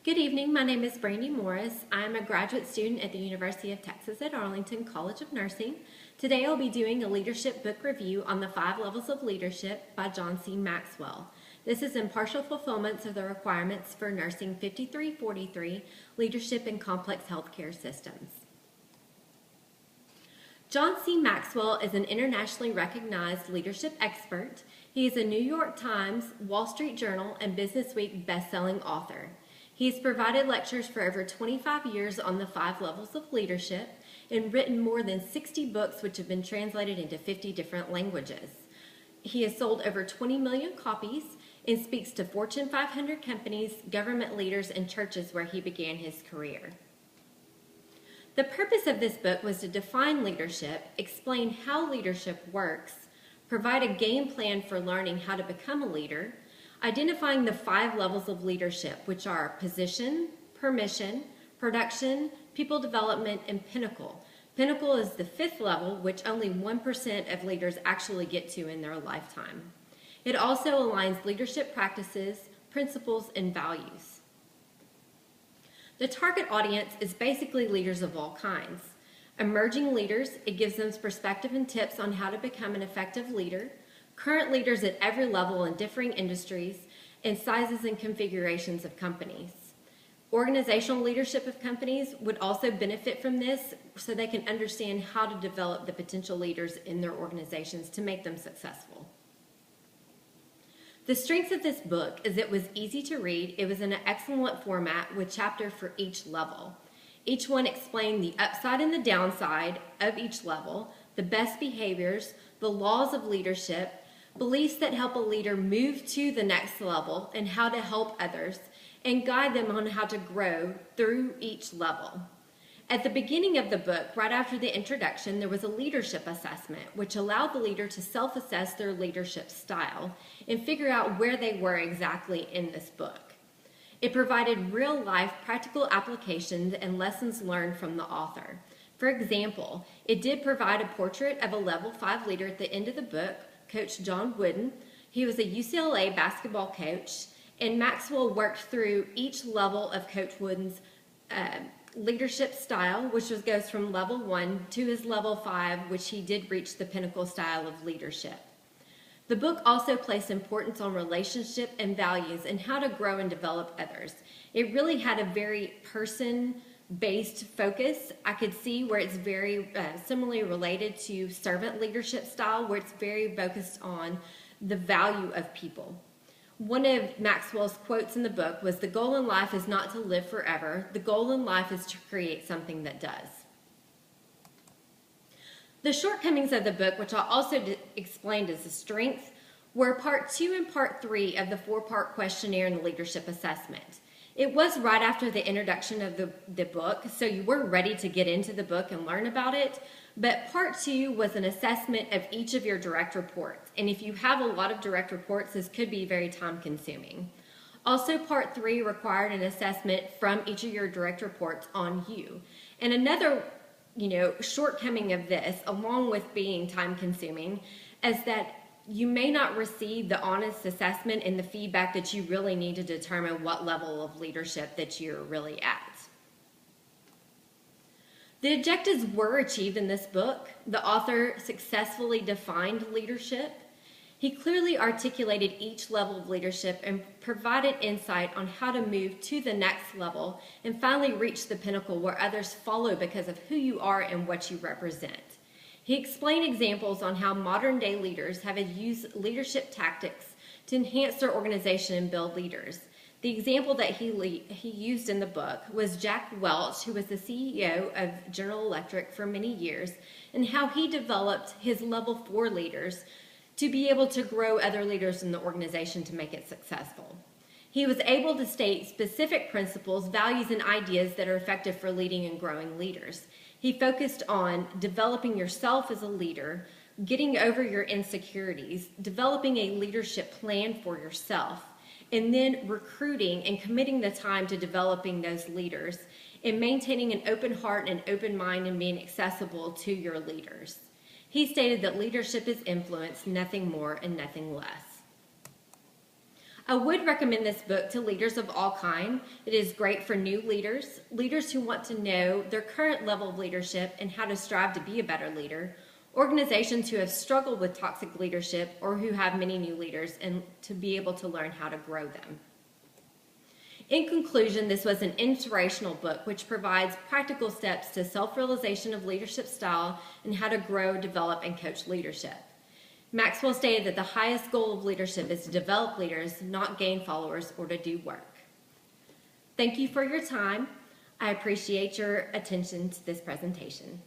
Good evening, my name is Brandy Morris. I am a graduate student at the University of Texas at Arlington College of Nursing. Today I'll be doing a leadership book review on the 5 Levels of Leadership by John C. Maxwell. This is in partial fulfillment of the requirements for Nursing 5343, Leadership in Complex Healthcare Systems. John C. Maxwell is an internationally recognized leadership expert. He is a New York Times, Wall Street Journal, and Business Week best-selling author. He has provided lectures for over 25 years on the 5 levels of leadership and written more than 60 books which have been translated into 50 different languages. He has sold over 20 million copies and speaks to Fortune 500 companies, government leaders, and churches where he began his career. The purpose of this book was to define leadership, explain how leadership works, provide a game plan for learning how to become a leader, identifying the 5 levels of leadership, which are position, permission, production, people development, and pinnacle. Pinnacle is the 5th level, which only 1% of leaders actually get to in their lifetime. It also aligns leadership practices, principles, and values. The target audience is basically leaders of all kinds. Emerging leaders, it gives them perspective and tips on how to become an effective leader. Current leaders at every level in differing industries and sizes and configurations of companies. Organizational leadership of companies would also benefit from this so they can understand how to develop the potential leaders in their organizations to make them successful. The strengths of this book is it was easy to read, it was in an excellent format with chapters for each level. Each one explained the upside and the downside of each level, the best behaviors, the laws of leadership, beliefs that help a leader move to the next level and how to help others, and guide them on how to grow through each level. At the beginning of the book, right after the introduction, there was a leadership assessment, which allowed the leader to self-assess their leadership style and figure out where they were exactly in this book. It provided real-life practical applications and lessons learned from the author. For example, it did provide a portrait of a level 5 leader at the end of the book, Coach John Wooden. He was a UCLA basketball coach, and Maxwell worked through each level of Coach Wooden's leadership style, which goes from level 1 to his level 5, which he did reach the pinnacle style of leadership. The book also placed importance on relationship and values and how to grow and develop others. It really had a very person-based focus. I could see where it's very similarly related to servant leadership style, where it's very focused on the value of people. One of Maxwell's quotes in the book was, "The goal in life is not to live forever. The goal in life is to create something that does." The shortcomings of the book, which I also explained as a strength, were part 2 and part 3 of the 4-part questionnaire in the leadership assessment. It was right after the introduction of the book, so you were ready to get into the book and learn about it, but part 2 was an assessment of each of your direct reports, and if you have a lot of direct reports, this could be very time-consuming. Also, part 3 required an assessment from each of your direct reports on you. And another shortcoming of this, along with being time-consuming, is that you may not receive the honest assessment and the feedback that you really need to determine what level of leadership that you're really at. The objectives were achieved in this book. The author successfully defined leadership. He clearly articulated each level of leadership and provided insight on how to move to the next level and finally reach the pinnacle where others follow because of who you are and what you represent. He explained examples on how modern-day leaders have used leadership tactics to enhance their organization and build leaders. The example that he used in the book was Jack Welch, who was the CEO of General Electric for many years, and how he developed his level 4 leaders to be able to grow other leaders in the organization to make it successful. He was able to state specific principles, values, and ideas that are effective for leading and growing leaders. He focused on developing yourself as a leader, getting over your insecurities, developing a leadership plan for yourself, and then recruiting and committing the time to developing those leaders, and maintaining an open heart and open mind and being accessible to your leaders. He stated that leadership is influence, nothing more and nothing less. I would recommend this book to leaders of all kinds. It is great for new leaders, leaders who want to know their current level of leadership and how to strive to be a better leader, organizations who have struggled with toxic leadership or who have many new leaders and to be able to learn how to grow them. In conclusion, this was an inspirational book which provides practical steps to self-realization of leadership style and how to grow, develop, and coach leadership. Maxwell stated that the highest goal of leadership is to develop leaders, not gain followers or to do work. Thank you for your time. I appreciate your attention to this presentation.